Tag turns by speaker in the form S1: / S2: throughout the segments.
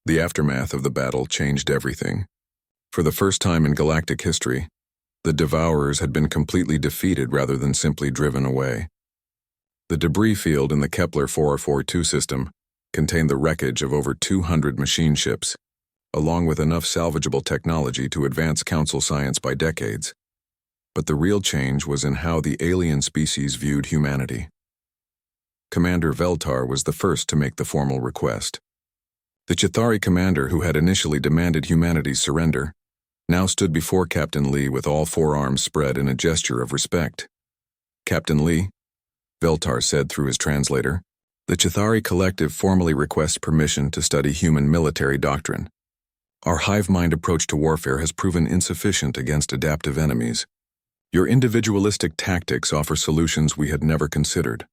S1: The aftermath of the battle changed everything. For the first time in galactic history, the Devourers had been completely defeated rather than simply driven away. The debris field in the Kepler 442 system contained the wreckage of over 200 machine ships, along with enough salvageable technology to advance Council science by decades. But the real change was in how the alien species viewed humanity. Commander Veltar was the first to make the formal request. The Chitauri commander who had initially demanded humanity's surrender now stood before Captain Lee with all four arms spread in a gesture of respect. "Captain Lee," Veltar said through his translator, "the Chitauri Collective formally requests permission to study human military doctrine. Our hive-mind approach to warfare has proven insufficient against adaptive enemies. Your individualistic tactics offer solutions we had never considered."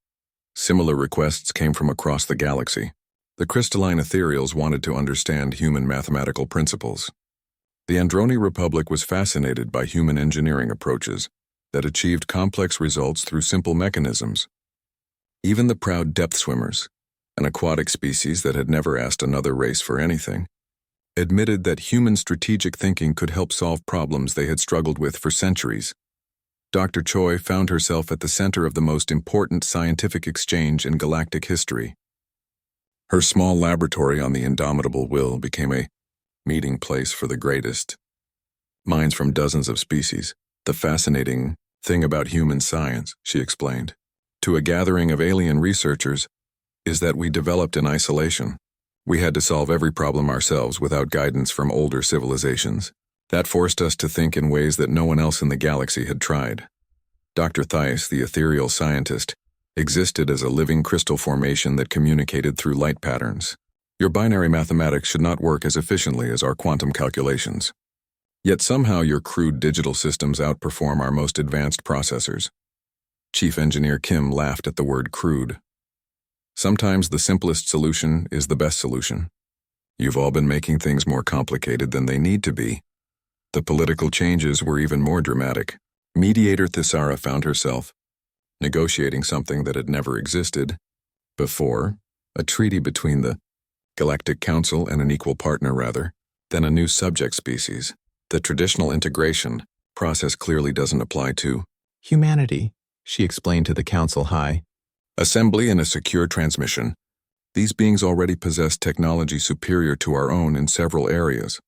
S1: Similar requests came from across the galaxy. The crystalline ethereals wanted to understand human mathematical principles. The Androni Republic was fascinated by human engineering approaches that achieved complex results through simple mechanisms. Even the proud depth swimmers, an aquatic species that had never asked another race for anything, admitted that human strategic thinking could help solve problems they had struggled with for centuries. Dr. Choi found herself at the center of the most important scientific exchange in galactic history. Her small laboratory on the Indomitable Will became a meeting place for the greatest minds from dozens of species. "The fascinating thing about human science," she explained, to a gathering of alien researchers, "is that we developed in isolation. We had to solve every problem ourselves without guidance from older civilizations. That forced us to think in ways that no one else in the galaxy had tried." Dr. Thies, the ethereal scientist, existed as a living crystal formation that communicated through light patterns. "Your binary mathematics should not work as efficiently as our quantum calculations. Yet somehow your crude digital systems outperform our most advanced processors." Chief Engineer Kim laughed at the word crude. "Sometimes the simplest solution is the best solution. You've all been making things more complicated than they need to be." The political changes were even more dramatic. Mediator Thisara found herself negotiating something that had never existed before, a treaty between the Galactic Council and an equal partner then a new subject species. The traditional integration process clearly doesn't apply to
S2: humanity, she explained to the Council High.
S1: Assembly and a secure transmission. These beings already possess technology superior to our own in several areas.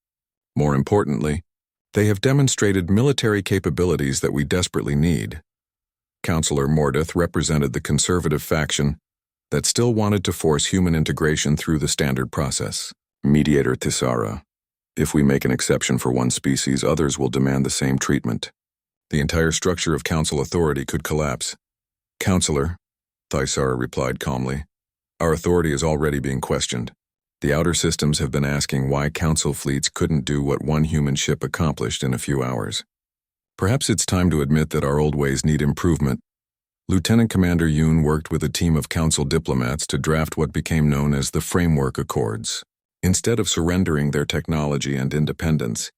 S1: More importantly, they have demonstrated military capabilities that we desperately need. Councillor Mordeth represented the conservative faction that still wanted to force human integration through the standard process. Mediator Thisara. "If we make an exception for one species, others will demand the same treatment. The entire structure of Council authority could collapse." "Councillor," Thisara replied calmly, "our authority is already being questioned. The outer systems have been asking why Council fleets couldn't do what one human ship accomplished in a few hours. Perhaps it's time to admit that our old ways need improvement." Lieutenant Commander Yoon worked with a team of Council diplomats to draft what became known as the Framework Accords. Instead of surrendering their technology and independence,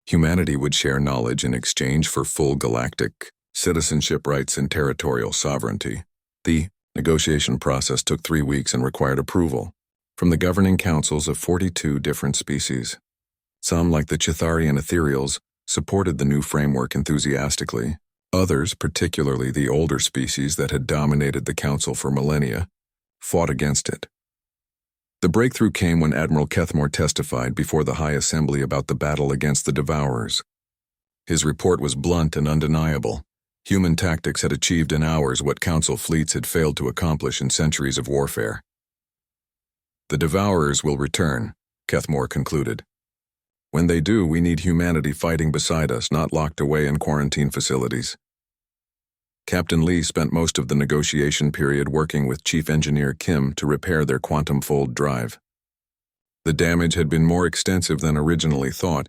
S1: humanity would share knowledge in exchange for full galactic citizenship rights and territorial sovereignty. The negotiation process took 3 weeks and required approval from the governing councils of 42 different species. Some, like the Chitharian Ethereals, supported the new framework enthusiastically. Others, particularly the older species that had dominated the council for millennia, fought against it. The breakthrough came when Admiral Kethmore testified before the High Assembly about the battle against the Devourers. His report was blunt and undeniable. Human tactics had achieved in hours what Council fleets had failed to accomplish in centuries of warfare. "The Devourers will return," Kethmore concluded. "When they do, we need humanity fighting beside us, not locked away in quarantine facilities." Captain Lee spent most of the negotiation period working with Chief Engineer Kim to repair their quantum fold drive. The damage had been more extensive than originally thought,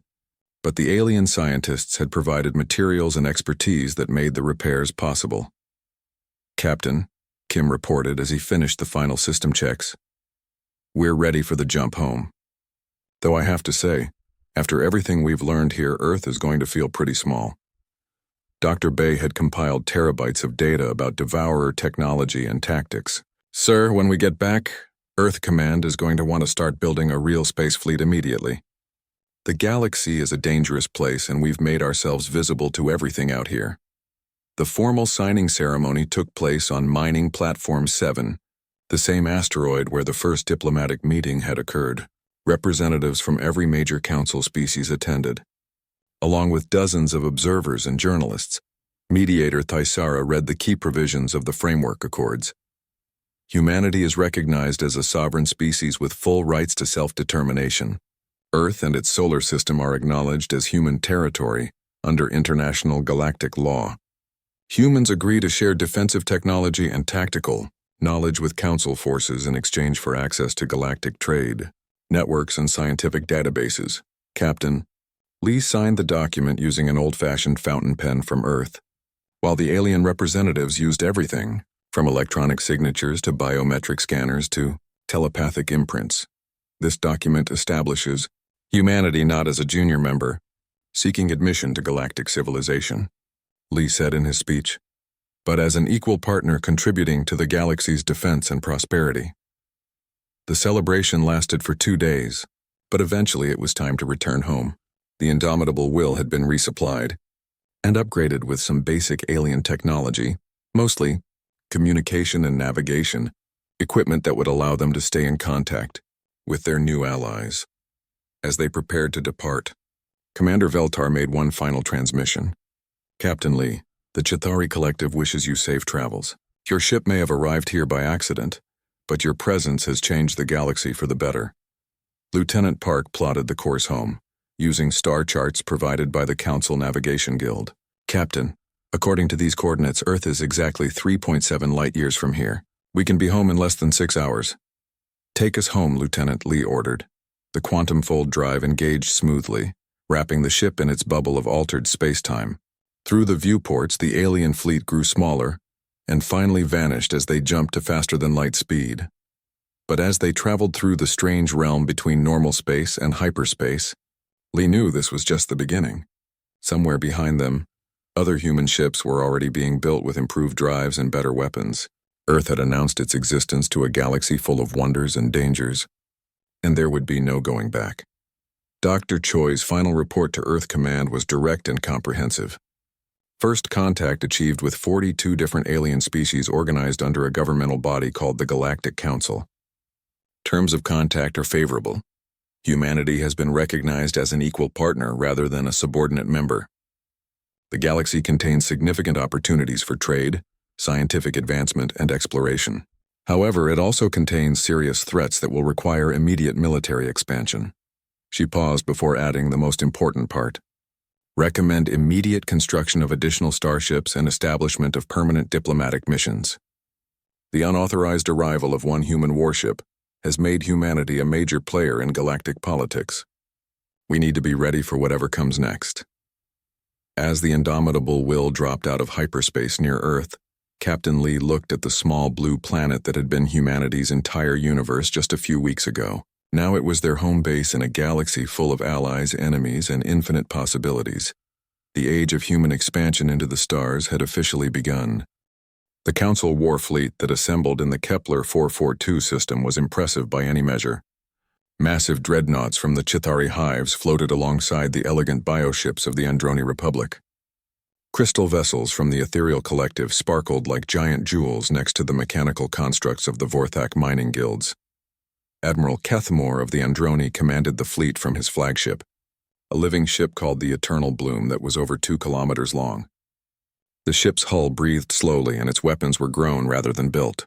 S1: but the alien scientists had provided materials and expertise that made the repairs possible. "Captain," Kim reported as he finished the final system checks, "we're ready for the jump home. Though I have to say, after everything we've learned here, Earth is going to feel pretty small." Dr. Bay had compiled terabytes of data about Devourer technology and tactics. "Sir, when we get back, Earth Command is going to want to start building a real space fleet immediately. The galaxy is a dangerous place and we've made ourselves visible to everything out here. The formal signing ceremony took place on Mining Platform 7, the same asteroid where the first diplomatic meeting had occurred. Representatives from every major council species attended, along with dozens of observers and journalists. Mediator Thaisara read the key provisions of the Framework Accords. Humanity is recognized as a sovereign species with full rights to self-determination. Earth and its solar system are acknowledged as human territory under international galactic law. Humans agree to share defensive technology and tactical knowledge with Council forces in exchange for access to galactic trade, networks, and scientific databases. Captain Lee signed the document using an old-fashioned fountain pen from Earth, while the alien representatives used everything from electronic signatures to biometric scanners to telepathic imprints. This document establishes humanity not as a junior member, seeking admission to galactic civilization, Lee said in his speech, but as an equal partner contributing to the galaxy's defense and prosperity. The celebration lasted for 2 days, but eventually it was time to return home. The indomitable will had been resupplied and upgraded with some basic alien technology, mostly communication and navigation, equipment that would allow them to stay in contact with their new allies. As they prepared to depart, Commander Veltar made one final transmission. Captain Lee, the Chitauri Collective wishes you safe travels. Your ship may have arrived here by accident, but your presence has changed the galaxy for the better. Lieutenant Park plotted the course home, using star charts provided by the Council Navigation Guild. Captain, according to these coordinates, Earth is exactly 3.7 light-years from here. We can be home in less than 6 hours. Take us home, Lieutenant, Lee ordered. The quantum fold drive engaged smoothly, wrapping the ship in its bubble of altered space-time. Through the viewports, the alien fleet grew smaller and finally vanished as they jumped to faster-than-light speed. But as they traveled through the strange realm between normal space and hyperspace, Lee knew this was just the beginning. Somewhere behind them, other human ships were already being built with improved drives and better weapons. Earth had announced its existence to a galaxy full of wonders and dangers, and there would be no going back. Dr. Choi's final report to Earth Command was direct and comprehensive. First contact achieved with 42 different alien species organized under a governmental body called the Galactic Council. Terms of contact are favorable. Humanity has been recognized as an equal partner rather than a subordinate member. The galaxy contains significant opportunities for trade, scientific advancement, and exploration. However, it also contains serious threats that will require immediate military expansion. She paused before adding the most important part. Recommend immediate construction of additional starships and establishment of permanent diplomatic missions. The unauthorized arrival of one human warship has made humanity a major player in galactic politics. We need to be ready for whatever comes next. As the indomitable will dropped out of hyperspace near Earth, Captain Lee looked at the small blue planet that had been humanity's entire universe just a few weeks ago. Now it was their home base in a galaxy full of allies, enemies, and infinite possibilities. The age of human expansion into the stars had officially begun. The Council war fleet that assembled in the Kepler 442 system was impressive by any measure. Massive dreadnoughts from the Chitauri hives floated alongside the elegant bioships of the Androni Republic. Crystal vessels from the Ethereal Collective sparkled like giant jewels next to the mechanical constructs of the Vorthak mining guilds. Admiral Kethmore of the Androni commanded the fleet from his flagship, a living ship called the Eternal Bloom that was over 2 kilometers long. The ship's hull breathed slowly and its weapons were grown rather than built.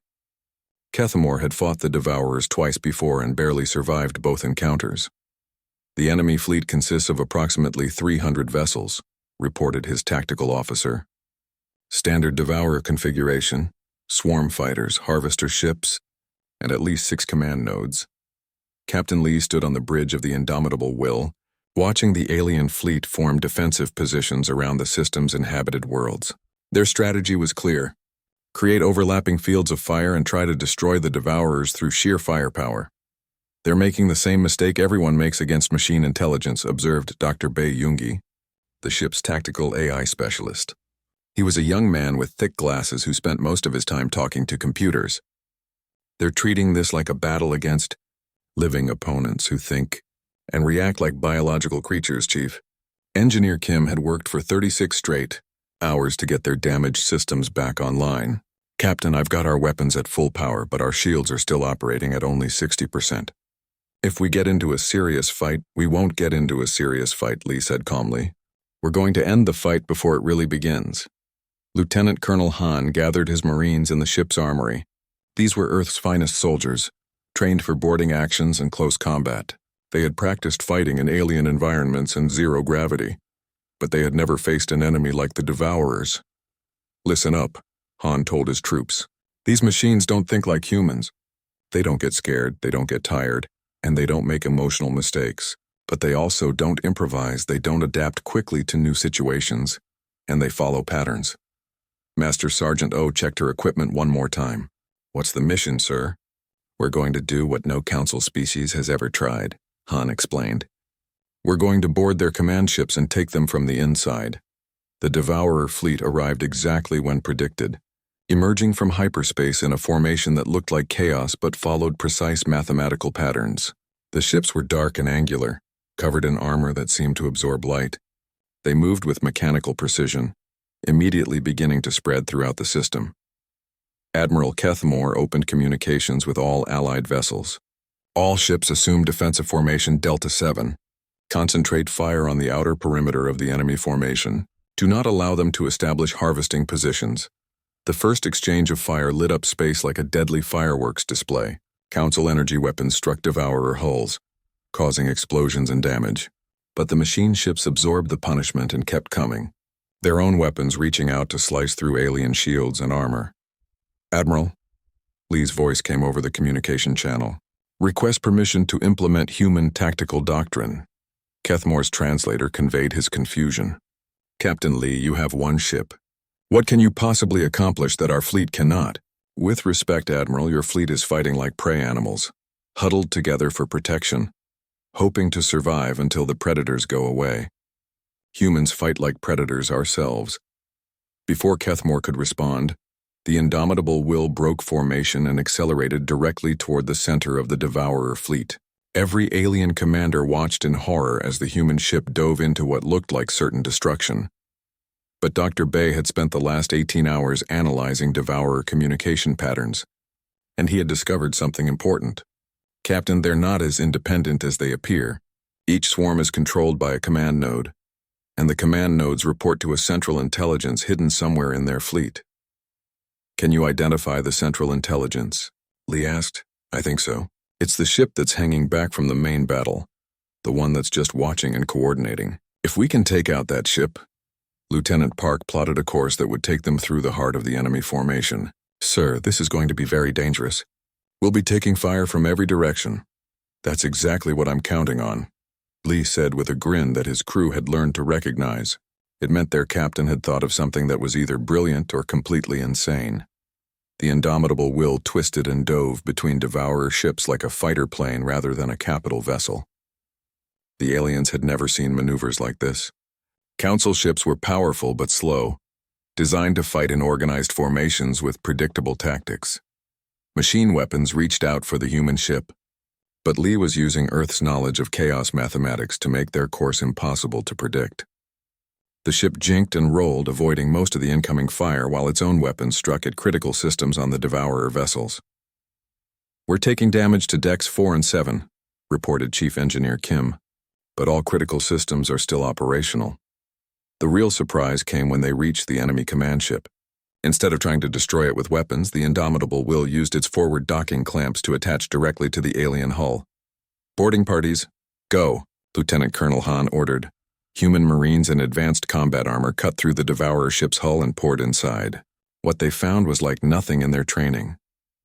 S1: Kethmore had fought the Devourers twice before and barely survived both encounters. The enemy fleet consists of approximately 300 vessels, reported his tactical officer. Standard Devourer configuration, swarm fighters, harvester ships, and at least 6 command nodes. Captain Lee stood on the bridge of the indomitable Will, watching the alien fleet form defensive positions around the system's inhabited worlds. Their strategy was clear: create overlapping fields of fire and try to destroy the Devourers through sheer firepower. They're making the same mistake everyone makes against machine intelligence, observed Dr. Bei Jungi, the ship's tactical AI specialist. He was a young man with thick glasses who spent most of his time talking to computers. They're treating this like a battle against living opponents who think and react like biological creatures, Chief. Engineer Kim had worked for 36 straight hours to get their damaged systems back online. Captain, I've got our weapons at full power, but our shields are still operating at only 60%. If we get into a serious fight, we won't get into a serious fight, Lee said calmly. We're going to end the fight before it really begins. Lieutenant Colonel Han gathered his Marines in the ship's armory. These were Earth's finest soldiers, trained for boarding actions and close combat. They had practiced fighting in alien environments and zero gravity, but they had never faced an enemy like the Devourers. Listen up, Han told his troops. These machines don't think like humans. They don't get scared, they don't get tired, and they don't make emotional mistakes. But they also don't improvise, they don't adapt quickly to new situations, and they follow patterns. Master Sergeant O checked her equipment one more time. What's the mission, sir? We're going to do what no council species has ever tried, Han explained. We're going to board their command ships and take them from the inside. The Devourer fleet arrived exactly when predicted, emerging from hyperspace in a formation that looked like chaos but followed precise mathematical patterns. The ships were dark and angular, covered in armor that seemed to absorb light. They moved with mechanical precision, immediately beginning to spread throughout the system. Admiral Kethmore opened communications with all Allied vessels. All ships assume defensive formation Delta 7. Concentrate fire on the outer perimeter of the enemy formation. Do not allow them to establish harvesting positions. The first exchange of fire lit up space like a deadly fireworks display. Council energy weapons struck Devourer hulls, causing explosions and damage. But the machine ships absorbed the punishment and kept coming, their own weapons reaching out to slice through alien shields and armor. Admiral, Lee's voice came over the communication channel. Request permission to implement human tactical doctrine. Kethmore's translator conveyed his confusion. Captain Lee, you have one ship. What can you possibly accomplish that our fleet cannot? With respect, Admiral, your fleet is fighting like prey animals, huddled together for protection, hoping to survive until the predators go away. Humans fight like predators ourselves. Before Kethmore could respond, the indomitable will broke formation and accelerated directly toward the center of the Devourer fleet. Every alien commander watched in horror as the human ship dove into what looked like certain destruction. But Dr. Bay had spent the last 18 hours analyzing Devourer communication patterns, and he had discovered something important. Captain, they're not as independent as they appear. Each swarm is controlled by a command node, and the command nodes report to a central intelligence hidden somewhere in their fleet. Can you identify the central intelligence? Lee asked. I think so. It's the ship that's hanging back from the main battle, the one that's just watching and coordinating. If we can take out that ship, Lieutenant Park plotted a course that would take them through the heart of the enemy formation. Sir, this is going to be very dangerous. We'll be taking fire from every direction. That's exactly what I'm counting on, Lee said with a grin that his crew had learned to recognize. It meant their captain had thought of something that was either brilliant or completely insane. The indomitable will twisted and dove between Devourer ships like a fighter plane rather than a capital vessel. The aliens had never seen maneuvers like this. Council ships were powerful but slow, designed to fight in organized formations with predictable tactics. Machine weapons reached out for the human ship, but Lee was using Earth's knowledge of chaos mathematics to make their course impossible to predict. The ship jinked and rolled, avoiding most of the incoming fire while its own weapons struck at critical systems on the Devourer vessels. We're taking damage to decks 4 and 7, reported Chief Engineer Kim, but all critical systems are still operational. The real surprise came when they reached the enemy command ship. Instead of trying to destroy it with weapons, the indomitable will used its forward docking clamps to attach directly to the alien hull. Boarding parties, go, Lieutenant Colonel Han ordered. Human Marines in advanced combat armor cut through the Devourer ship's hull and poured inside. What they found was like nothing in their training.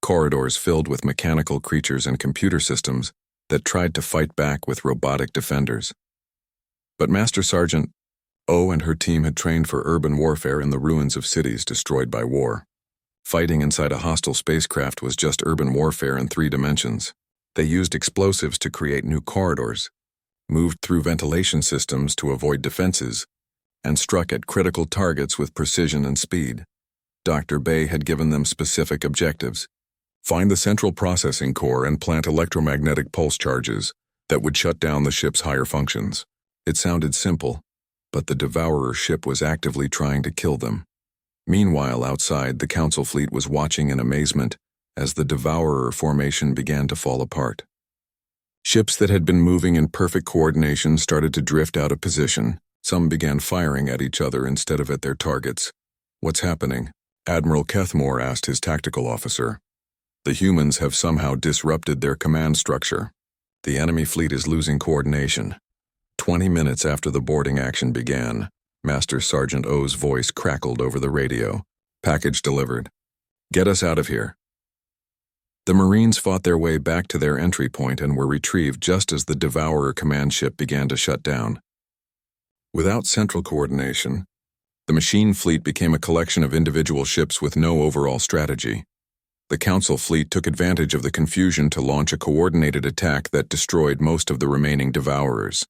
S1: Corridors filled with mechanical creatures and computer systems that tried to fight back with robotic defenders. But Master Sergeant O and her team had trained for urban warfare in the ruins of cities destroyed by war. Fighting inside a hostile spacecraft was just urban warfare in 3 dimensions. They used explosives to create new corridors, moved through ventilation systems to avoid defenses, and struck at critical targets with precision and speed. Dr. Bay had given them specific objectives: Find the central processing core and plant electromagnetic pulse charges that would shut down the ship's higher functions. It sounded simple, but the Devourer ship was actively trying to kill them. Meanwhile, outside, the Council fleet was watching in amazement as the Devourer formation began to fall apart. Ships that had been moving in perfect coordination started to drift out of position. Some began firing at each other instead of at their targets. "What's happening?" Admiral Kethmore asked his tactical officer. "The humans have somehow disrupted their command structure. The enemy fleet is losing coordination." 20 minutes after the boarding action began, Master Sergeant O's voice crackled over the radio. "Package delivered. Get us out of here." The Marines fought their way back to their entry point and were retrieved just as the Devourer command ship began to shut down. Without central coordination, the machine fleet became a collection of individual ships with no overall strategy. The Council fleet took advantage of the confusion to launch a coordinated attack that destroyed most of the remaining Devourers.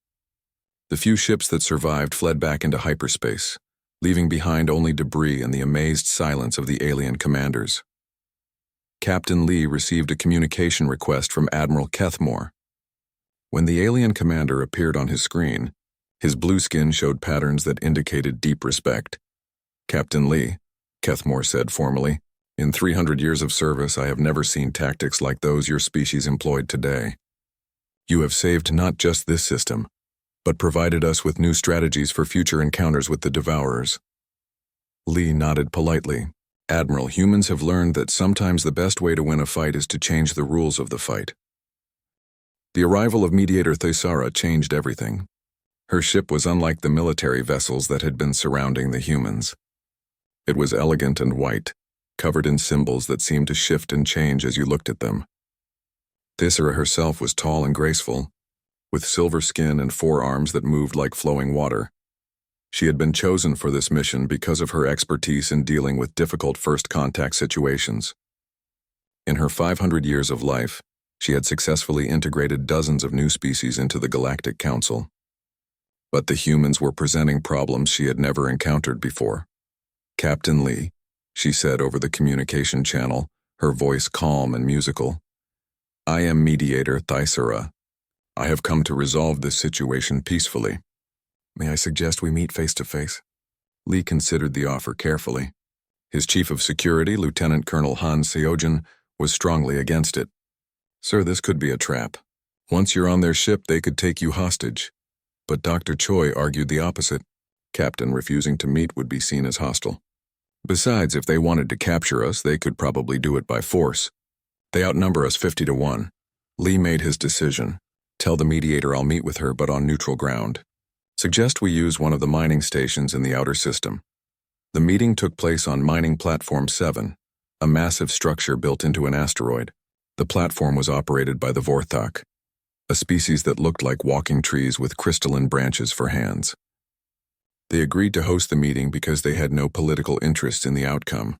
S1: The few ships that survived fled back into hyperspace, leaving behind only debris and the amazed silence of the alien commanders. Captain Lee received a communication request from Admiral Kethmore. When the alien commander appeared on his screen, his blue skin showed patterns that indicated deep respect. "Captain Lee," Kethmore said formally, "in 300 years of service, I have never seen tactics like those your species employed today. You have saved not just this system, but provided us with new strategies for future encounters with the Devourers." Lee nodded politely. "Admiral, humans have learned that sometimes the best way to win a fight is to change the rules of the fight." The arrival of Mediator Thaisara changed everything. Her ship was unlike the military vessels that had been surrounding the humans. It was elegant and white, covered in symbols that seemed to shift and change as you looked at them. Thaisara herself was tall and graceful, with silver skin and 4 arms that moved like flowing water. She had been chosen for this mission because of her expertise in dealing with difficult first-contact situations. In her 500 years of life, she had successfully integrated dozens of new species into the Galactic Council. But the humans were presenting problems she had never encountered before. "Captain Lee," she said over the communication channel, her voice calm and musical. "I am Mediator Thaisara. I have come to resolve this situation peacefully. May I suggest we meet face-to-face?" Lee considered the offer carefully. His chief of security, Lieutenant Colonel Han Seojin, was strongly against it. "Sir, this could be a trap. Once you're on their ship, they could take you hostage." But Dr. Choi argued the opposite. Captain refusing to meet would be seen as hostile. Besides, if they wanted to capture us, they could probably do it by force. They outnumber us 50-1. Lee made his decision. "Tell the Mediator I'll meet with her, but on neutral ground. Suggest we use one of the mining stations in the outer system." The meeting took place on Mining Platform 7, a massive structure built into an asteroid. The platform was operated by the Vorthok, a species that looked like walking trees with crystalline branches for hands. They agreed to host the meeting because they had no political interest in the outcome.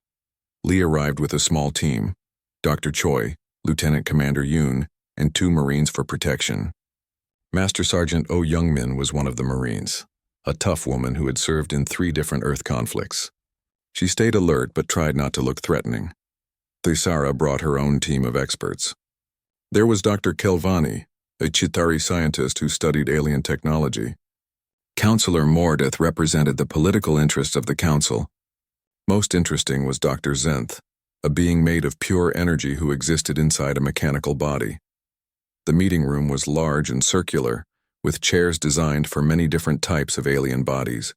S1: Lee arrived with a small team: Dr. Choi, Lieutenant Commander Yoon, and 2 Marines for protection. Master Sergeant Oh Youngmin was one of the Marines, a tough woman who had served in 3 different Earth conflicts. She stayed alert but tried not to look threatening. Thaisara brought her own team of experts. There was Dr. Kelvani, a Chitari scientist who studied alien technology. Counselor Mordeth represented the political interests of the Council. Most interesting was Dr. Zenth, a being made of pure energy who existed inside a mechanical body. The meeting room was large and circular, with chairs designed for many different types of alien bodies.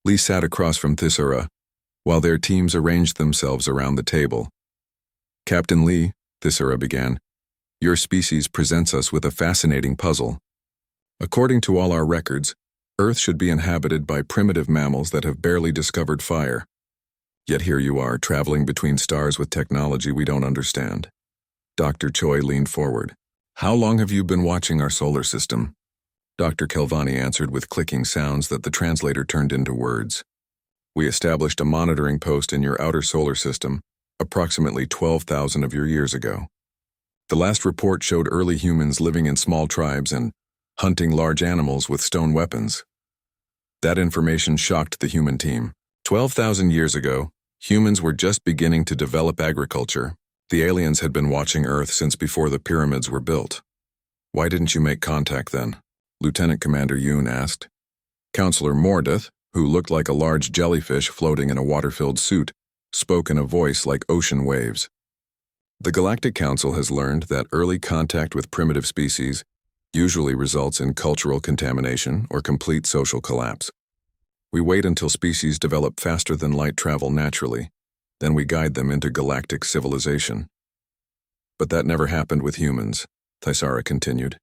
S1: Lee sat across from Thaisara, while their teams arranged themselves around the table. "Captain Lee," Thaisara began, "your species presents us with a fascinating puzzle. According to all our records, Earth should be inhabited by primitive mammals that have barely discovered fire. Yet here you are, traveling between stars with technology we don't understand." Dr. Choi leaned forward. "How long have you been watching our solar system?" Dr. Kelvani answered with clicking sounds that the translator turned into words. "We established a monitoring post in your outer solar system, approximately 12,000 of your years ago. The last report showed early humans living in small tribes and hunting large animals with stone weapons. That information shocked the human team. 12,000 years ago, humans were just beginning to develop agriculture. The aliens had been watching Earth since before the pyramids were built. Why didn't you make contact then? Lieutenant Commander Yoon asked. Counselor Mordeth, who looked like a large jellyfish floating in a water-filled suit, spoke in a voice like ocean waves. The Galactic Council has learned that early contact with primitive species usually results in cultural contamination or complete social collapse. We wait until species develop faster than light travel naturally, then we guide them into galactic civilization. But that never happened with humans, Thaisara continued.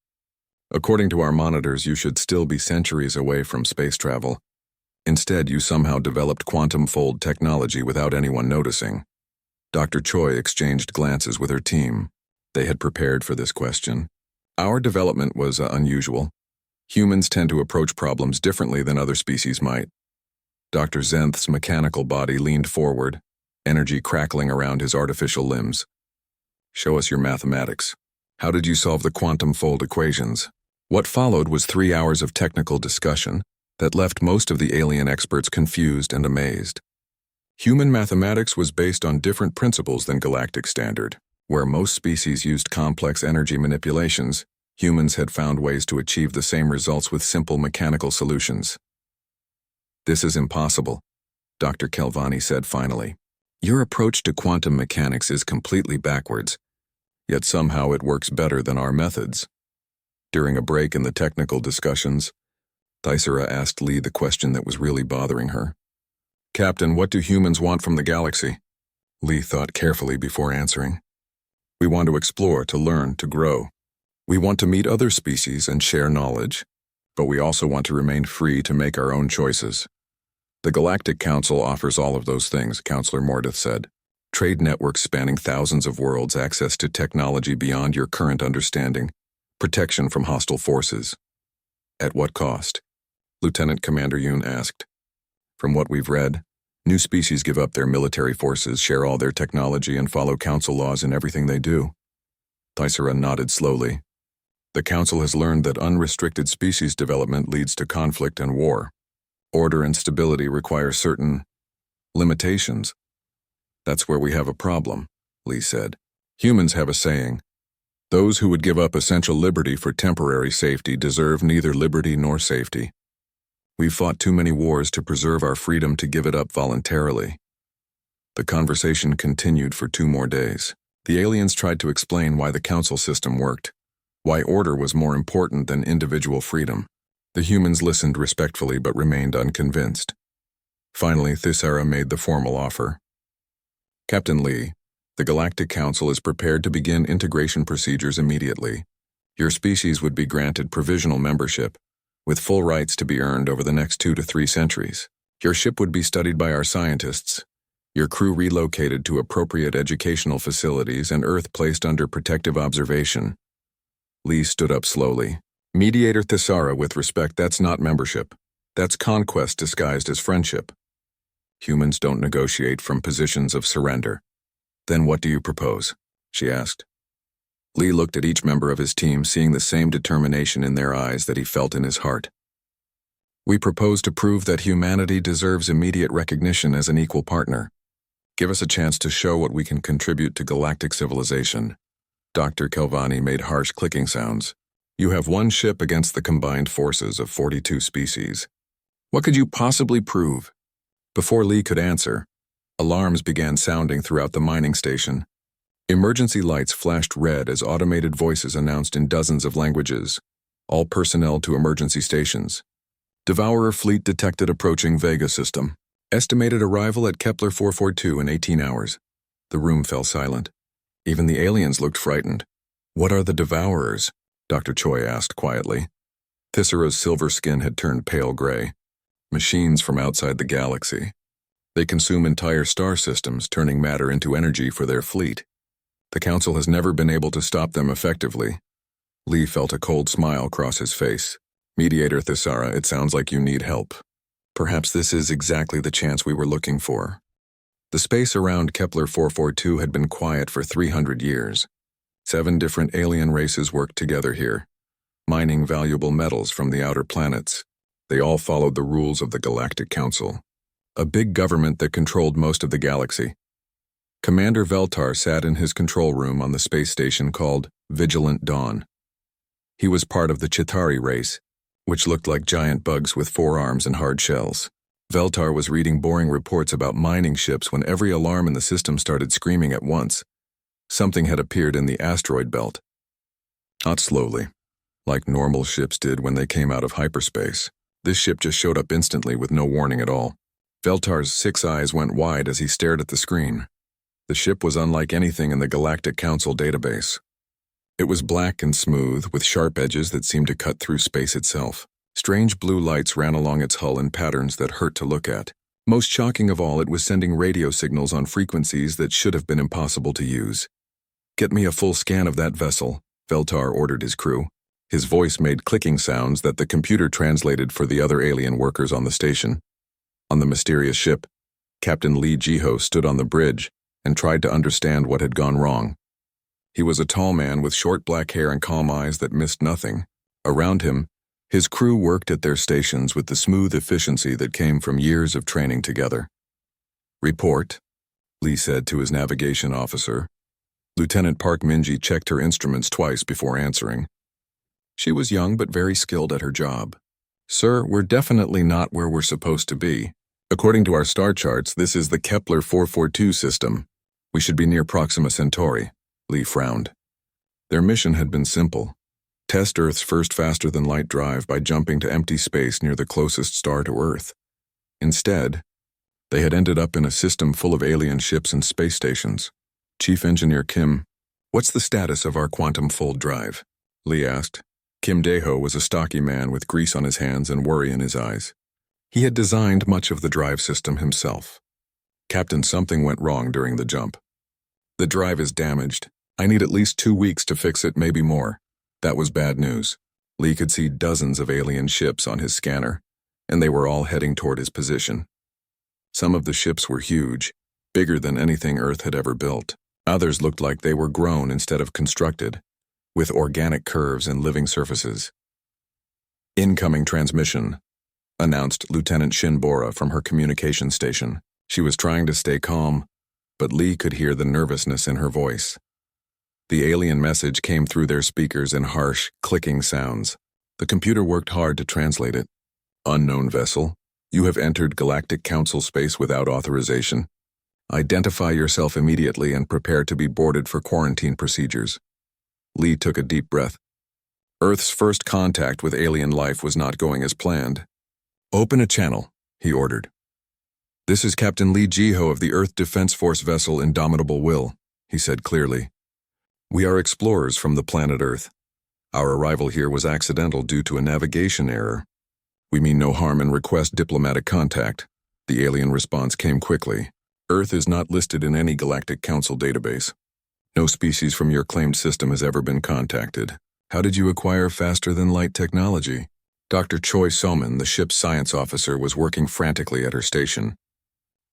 S1: According to our monitors, you should still be centuries away from space travel. Instead, you somehow developed quantum fold technology without anyone noticing. Dr. Choi exchanged glances with her team. They had prepared for this question. Our development was unusual. Humans tend to approach problems differently than other species might. Dr. Zenth's mechanical body leaned forward, energy crackling around his artificial limbs. Show us your mathematics. How did you solve the quantum fold equations? What followed was 3 hours of technical discussion that left most of the alien experts confused and amazed. Human mathematics was based on different principles than galactic standard. Where most species used complex energy manipulations, humans had found ways to achieve the same results with simple mechanical solutions. This is impossible, Dr. Kelvani said finally. Your approach to quantum mechanics is completely backwards, yet somehow it works better than our methods. During a break in the technical discussions, Thaisara asked Lee the question that was really bothering her. Captain, what do humans want from the galaxy? Lee thought carefully before answering. We want to explore, to learn, to grow. We want to meet other species and share knowledge, but we also want to remain free to make our own choices. The Galactic Council offers all of those things, Counselor Mordeth said. Trade networks spanning thousands of worlds, access to technology beyond your current understanding, protection from hostile forces. At what cost? Lieutenant Commander Yoon asked. From what we've read, new species give up their military forces, share all their technology, and follow Council laws in everything they do. Thaisara nodded slowly. The Council has learned that unrestricted species development leads to conflict and war. Order and stability require certain limitations. That's where we have a problem, Lee said. Humans have a saying. Those who would give up essential liberty for temporary safety deserve neither liberty nor safety. We've fought too many wars to preserve our freedom to give it up voluntarily. The conversation continued for 2 more days. The aliens tried to explain why the Council system worked, why order was more important than individual freedom. The humans listened respectfully but remained unconvinced. Finally, Thaisara made the formal offer. Captain Lee, the Galactic Council is prepared to begin integration procedures immediately. Your species would be granted provisional membership, with full rights to be earned over the next 2 to 3 centuries. Your ship would be studied by our scientists, your crew relocated to appropriate educational facilities, and Earth placed under protective observation. Lee stood up slowly. Mediator Thaisara, with respect, that's not membership. That's conquest disguised as friendship. Humans don't negotiate from positions of surrender. Then what do you propose? She asked. Lee looked at each member of his team, seeing the same determination in their eyes that he felt in his heart. We propose to prove that humanity deserves immediate recognition as an equal partner. Give us a chance to show what we can contribute to galactic civilization. Dr. Kelvani made harsh clicking sounds. You have 1 ship against the combined forces of 42 species. What could you possibly prove? Before Lee could answer, alarms began sounding throughout the mining station. Emergency lights flashed red as automated voices announced in dozens of languages. All personnel to emergency stations. Devourer fleet detected approaching Vega system. Estimated arrival at Kepler 442 in 18 hours. The room fell silent. Even the aliens looked frightened. What are the Devourers? Dr. Choi asked quietly. Thaisara's silver skin had turned pale gray. Machines from outside the galaxy. They consume entire star systems, turning matter into energy for their fleet. The Council has never been able to stop them effectively. Lee felt a cold smile cross his face. Mediator Thaisara, it sounds like you need help. Perhaps this is exactly the chance we were looking for. The space around Kepler 442 had been quiet for 300 years. 7 different alien races worked together here, mining valuable metals from the outer planets. They all followed the rules of the Galactic Council, a big government that controlled most of the galaxy. Commander Veltar sat in his control room on the space station called Vigilant Dawn. He was part of the Chitauri race, which looked like giant bugs with 4 arms and hard shells. Veltar was reading boring reports about mining ships when every alarm in the system started screaming at once. Something had appeared in the asteroid belt. Not slowly, like normal ships did when they came out of hyperspace. This ship just showed up instantly with no warning at all. Veltar's 6 eyes went wide as he stared at the screen. The ship was unlike anything in the Galactic Council database. It was black and smooth, with sharp edges that seemed to cut through space itself. Strange blue lights ran along its hull in patterns that hurt to look at. Most shocking of all, it was sending radio signals on frequencies that should have been impossible to use. "Get me a full scan of that vessel," Veltar ordered his crew. His voice made clicking sounds that the computer translated for the other alien workers on the station. On the mysterious ship, Captain Lee Jiho stood on the bridge and tried to understand what had gone wrong. He was a tall man with short black hair and calm eyes that missed nothing. Around him, his crew worked at their stations with the smooth efficiency that came from years of training together. "Report," Lee said to his navigation officer. Lieutenant Park Minji checked her instruments twice before answering. She was young but very skilled at her job. "Sir, we're definitely not where we're supposed to be. According to our star charts, this is the Kepler 442 system. We should be near Proxima Centauri," Lee frowned. Their mission had been simple. Test Earth's first faster-than-light drive by jumping to empty space near the closest star to Earth. Instead, they had ended up in a system full of alien ships and space stations. "Chief Engineer Kim, what's the status of our quantum fold drive?" Lee asked. Kim Daeho was a stocky man with grease on his hands and worry in his eyes. He had designed much of the drive system himself. "Captain, something went wrong during the jump. The drive is damaged. I need at least 2 weeks to fix it, maybe more." That was bad news. Lee could see dozens of alien ships on his scanner, and they were all heading toward his position. Some of the ships were huge, bigger than anything Earth had ever built. Others looked like they were grown instead of constructed, with organic curves and living surfaces. "Incoming transmission," announced Lieutenant Shinbora from her communication station. She was trying to stay calm, but Lee could hear the nervousness in her voice. The alien message came through their speakers in harsh, clicking sounds. The computer worked hard to translate it. "Unknown vessel, you have entered Galactic Council space without authorization. Identify yourself immediately and prepare to be boarded for quarantine procedures." Lee took a deep breath. Earth's first contact with alien life was not going as planned. "Open a channel," he ordered. "This is Captain Lee Jiho of the Earth Defense Force vessel Indomitable Will," he said clearly. "We are explorers from the planet Earth. Our arrival here was accidental due to a navigation error. We mean no harm and request diplomatic contact." The alien response came quickly. "Earth is not listed in any Galactic Council database. No species from your claimed system has ever been contacted. How did you acquire faster-than-light technology?" Dr. Choi Soman, the ship's science officer, was working frantically at her station.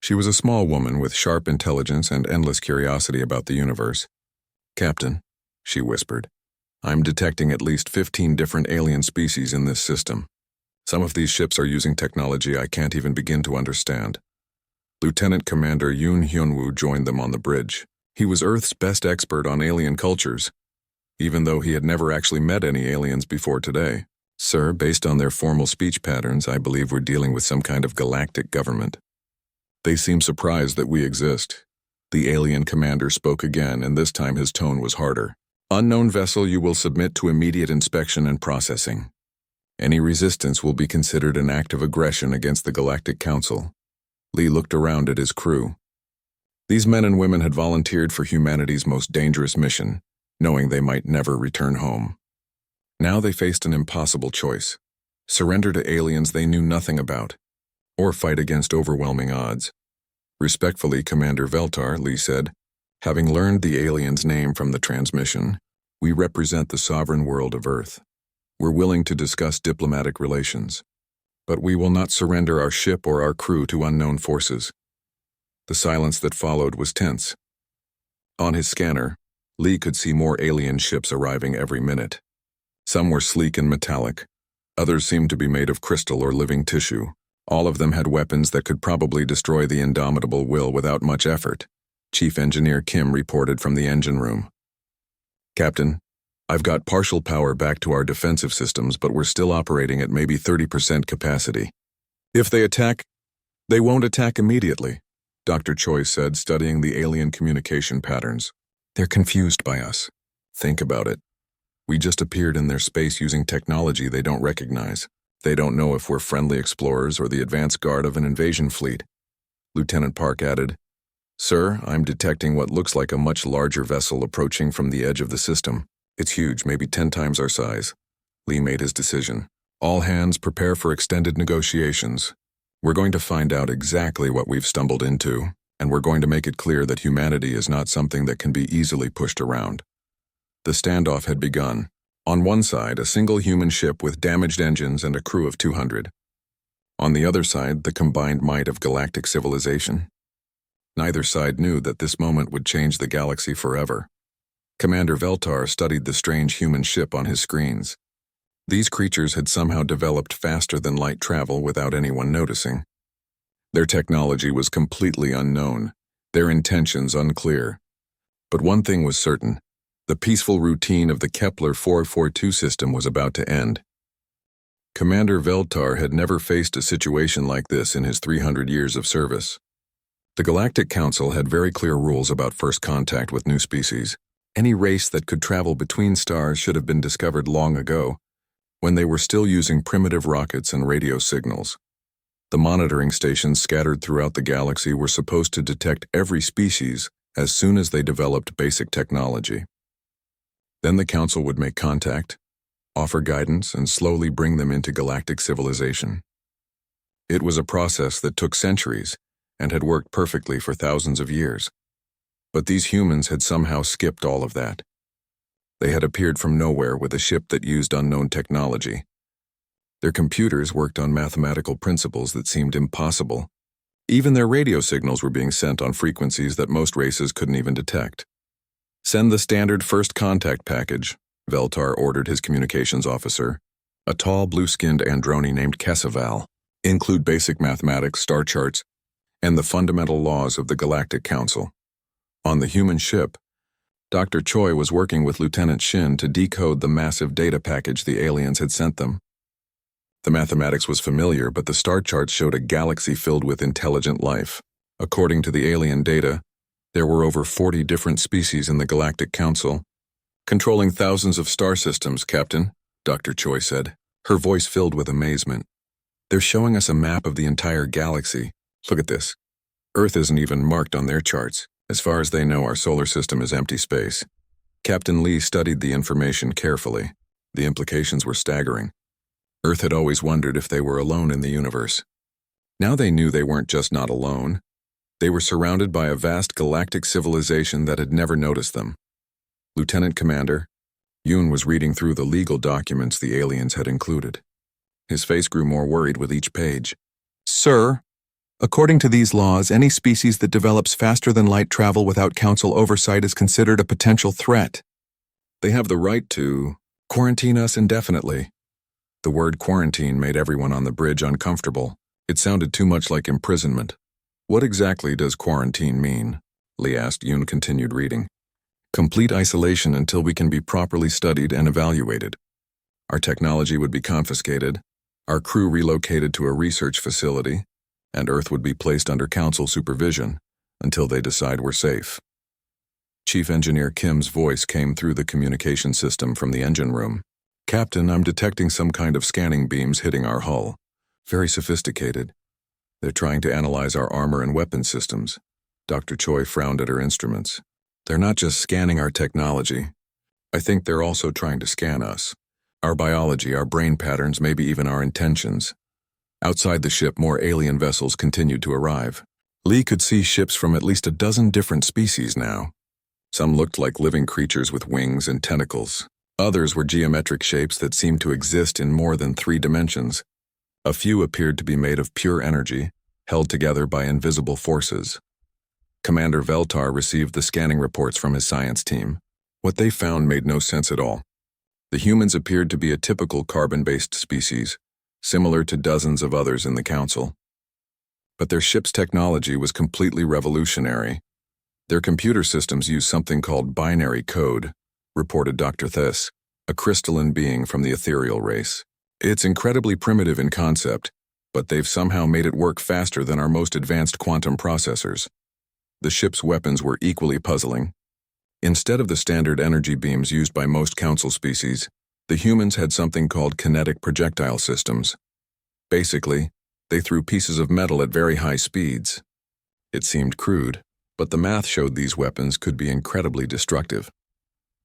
S1: She was a small woman with sharp intelligence and endless curiosity about the universe. "Captain," she whispered, "I'm detecting at least 15 different alien species in this system. Some of these ships are using technology I can't even begin to understand." Lieutenant Commander Yoon Hyunwoo joined them on the bridge. He was Earth's best expert on alien cultures, even though he had never actually met any aliens before today. "Sir, based on their formal speech patterns, I believe we're dealing with some kind of galactic government. They seem surprised that we exist." The alien commander spoke again, and this time his tone was harder. "Unknown vessel, you will submit to immediate inspection and processing. Any resistance will be considered an act of aggression against the Galactic Council." Lee looked around at his crew. These men and women had volunteered for humanity's most dangerous mission, knowing they might never return home. Now they faced an impossible choice: surrender to aliens they knew nothing about, or fight against overwhelming odds. "Respectfully, Commander Veltar," Lee said, "having learned the alien's name from the transmission, we represent the sovereign world of Earth. We're willing to discuss diplomatic relations, but we will not surrender our ship or our crew to unknown forces." The silence that followed was tense. On his scanner, Lee could see more alien ships arriving every minute. Some were sleek and metallic. Others seemed to be made of crystal or living tissue. All of them had weapons that could probably destroy the Indomitable Will without much effort. Chief Engineer Kim reported from the engine room. "Captain, I've got partial power back to our defensive systems, but we're still operating at maybe 30% capacity. If they attack, they won't attack immediately," Dr. Choi said, studying the alien communication patterns. "They're confused by us. Think about it. We just appeared in their space using technology they don't recognize. They don't know if we're friendly explorers or the advance guard of an invasion fleet." Lieutenant Park added, "Sir, I'm detecting what looks like a much larger vessel approaching from the edge of the system. It's huge, maybe 10 times our size." Lee made his decision. "All hands prepare for extended negotiations. We're going to find out exactly what we've stumbled into, and we're going to make it clear that humanity is not something that can be easily pushed around." The standoff had begun. On one side, a single human ship with damaged engines and a crew of 200. On the other side, the combined might of galactic civilization. Neither side knew that this moment would change the galaxy forever. Commander Veltar studied the strange human ship on his screens. These creatures had somehow developed faster than light travel without anyone noticing. Their technology was completely unknown, their intentions unclear. But one thing was certain: the peaceful routine of the Kepler 442 system was about to end. Commander Veltar had never faced a situation like this in his 300 years of service. The Galactic Council had very clear rules about first contact with new species. Any race that could travel between stars should have been discovered long ago, when they were still using primitive rockets and radio signals. The monitoring stations scattered throughout the galaxy were supposed to detect every species as soon as they developed basic technology. Then the Council would make contact, offer guidance, and slowly bring them into galactic civilization. It was a process that took centuries and had worked perfectly for thousands of years. But these humans had somehow skipped all of that. They had appeared from nowhere with a ship that used unknown technology. Their computers worked on mathematical principles that seemed impossible. Even their radio signals were being sent on frequencies that most races couldn't even detect. "Send the standard first contact package," Veltar ordered his communications officer, a tall, blue-skinned androni named Kesaval. "Include basic mathematics, star charts, and the fundamental laws of the Galactic Council." On the human ship, Dr. Choi was working with Lieutenant Shin to decode the massive data package the aliens had sent them. The mathematics was familiar, but the star charts showed a galaxy filled with intelligent life. According to the alien data, there were over 40 different species in the Galactic Council, controlling thousands of star systems, Captain, Dr. Choi said, her voice filled with amazement. "They're showing us a map of the entire galaxy. Look at this. Earth isn't even marked on their charts. As far as they know, our solar system is empty space." Captain Lee studied the information carefully. The implications were staggering. Earth had always wondered if they were alone in the universe. Now they knew they weren't just not alone. They were surrounded by a vast galactic civilization that had never noticed them. Lieutenant Commander, Yoon was reading through the legal documents the aliens had included. His face grew more worried with each page. "Sir, according to these laws, any species that develops faster than light travel without council oversight is considered a potential threat. They have the right to quarantine us indefinitely." The word quarantine made everyone on the bridge uncomfortable. It sounded too much like imprisonment. "What exactly does quarantine mean?" Lee asked. Yoon continued reading. "Complete isolation until we can be properly studied and evaluated. Our technology would be confiscated, our crew relocated to a research facility, and Earth would be placed under council supervision until they decide we're safe." Chief Engineer Kim's voice came through the communication system from the engine room. "Captain, I'm detecting some kind of scanning beams hitting our hull. Very sophisticated. They're trying to analyze our armor and weapon systems." Dr. Choi frowned at her instruments. "They're not just scanning our technology. I think they're also trying to scan us. Our biology, our brain patterns, maybe even our intentions." Outside the ship, more alien vessels continued to arrive. Lee could see ships from at least a dozen different species now. Some looked like living creatures with wings and tentacles. Others were geometric shapes that seemed to exist in more than 3 dimensions. A few appeared to be made of pure energy, held together by invisible forces. Commander Veltar received the scanning reports from his science team. What they found made no sense at all. The humans appeared to be a typical carbon-based species, similar to dozens of others in the Council. But their ship's technology was completely revolutionary. Their computer systems use something called binary code, reported Dr. Thess, a crystalline being from the ethereal race. It's incredibly primitive in concept, but they've somehow made it work faster than our most advanced quantum processors. The ship's weapons were equally puzzling. Instead of the standard energy beams used by most council species, the humans had something called kinetic projectile systems. Basically, they threw pieces of metal at very high speeds. It seemed crude, but the math showed these weapons could be incredibly destructive.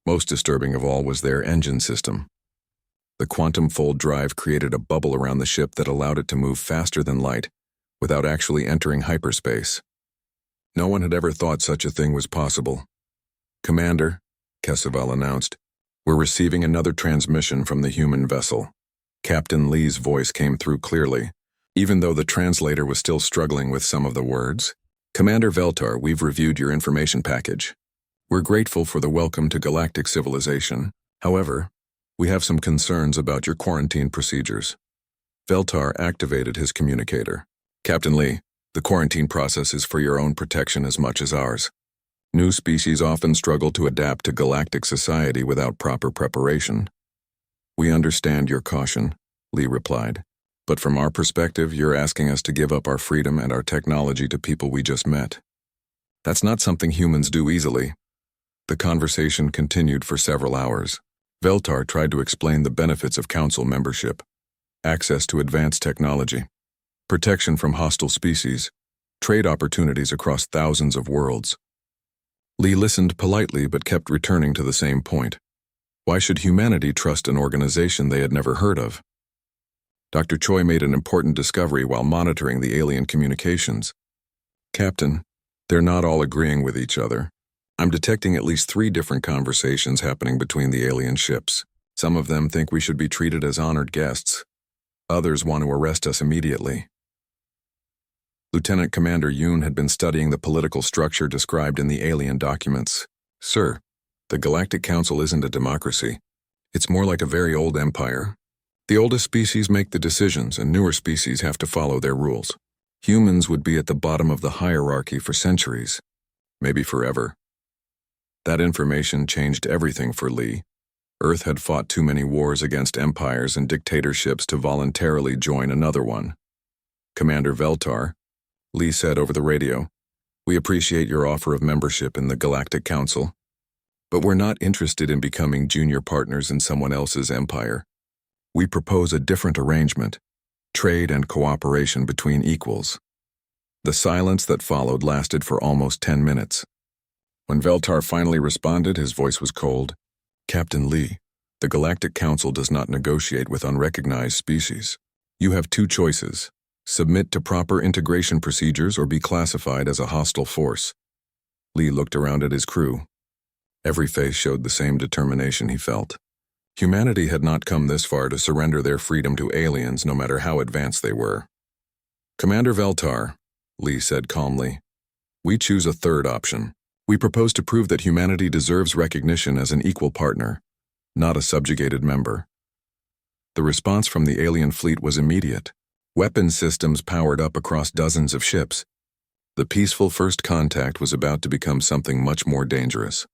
S1: Most disturbing of all was their engine system. The quantum fold drive created a bubble around the ship that allowed it to move faster than light, without actually entering hyperspace. No one had ever thought such a thing was possible. "Commander," Keseval announced, "we're receiving another transmission from the human vessel." Captain Lee's voice came through clearly, even though the translator was still struggling with some of the words. "Commander Veltar, we've reviewed your information package. We're grateful for the welcome to galactic civilization. However, we have some concerns about your quarantine procedures." Veltar activated his communicator. "Captain Lee, the quarantine process is for your own protection as much as ours. New species often struggle to adapt to galactic society without proper preparation." "We understand your caution," Lee replied. "But from our perspective, you're asking us to give up our freedom and our technology to people we just met. That's not something humans do easily." The conversation continued for several hours. Veltar tried to explain the benefits of council membership: access to advanced technology, protection from hostile species, trade opportunities across thousands of worlds. Lee listened politely but kept returning to the same point. Why should humanity trust an organization they had never heard of? Dr. Choi made an important discovery while monitoring the alien communications. "Captain, they're not all agreeing with each other. I'm detecting at least 3 different conversations happening between the alien ships. Some of them think we should be treated as honored guests. Others want to arrest us immediately." Lieutenant Commander Yoon had been studying the political structure described in the alien documents. "Sir, the Galactic Council isn't a democracy. It's more like a very old empire. The oldest species make the decisions, and newer species have to follow their rules. Humans would be at the bottom of the hierarchy for centuries, maybe forever." That information changed everything for Lee. Earth had fought too many wars against empires and dictatorships to voluntarily join another one. "Commander Veltar," Lee said over the radio, "we appreciate your offer of membership in the Galactic Council, but we're not interested in becoming junior partners in someone else's empire. We propose a different arrangement: trade and cooperation between equals." The silence that followed lasted for almost 10 minutes. When Veltar finally responded, his voice was cold. "Captain Lee, the Galactic Council does not negotiate with unrecognized species. You have 2 choices: submit to proper integration procedures or be classified as a hostile force." Lee looked around at his crew. Every face showed the same determination he felt. Humanity had not come this far to surrender their freedom to aliens, no matter how advanced they were. "Commander Veltar," Lee said calmly, "we choose a 3rd option. We propose to prove that humanity deserves recognition as an equal partner, not a subjugated member." The response from the alien fleet was immediate. Weapons systems powered up across dozens of ships. The peaceful first contact was about to become something much more dangerous.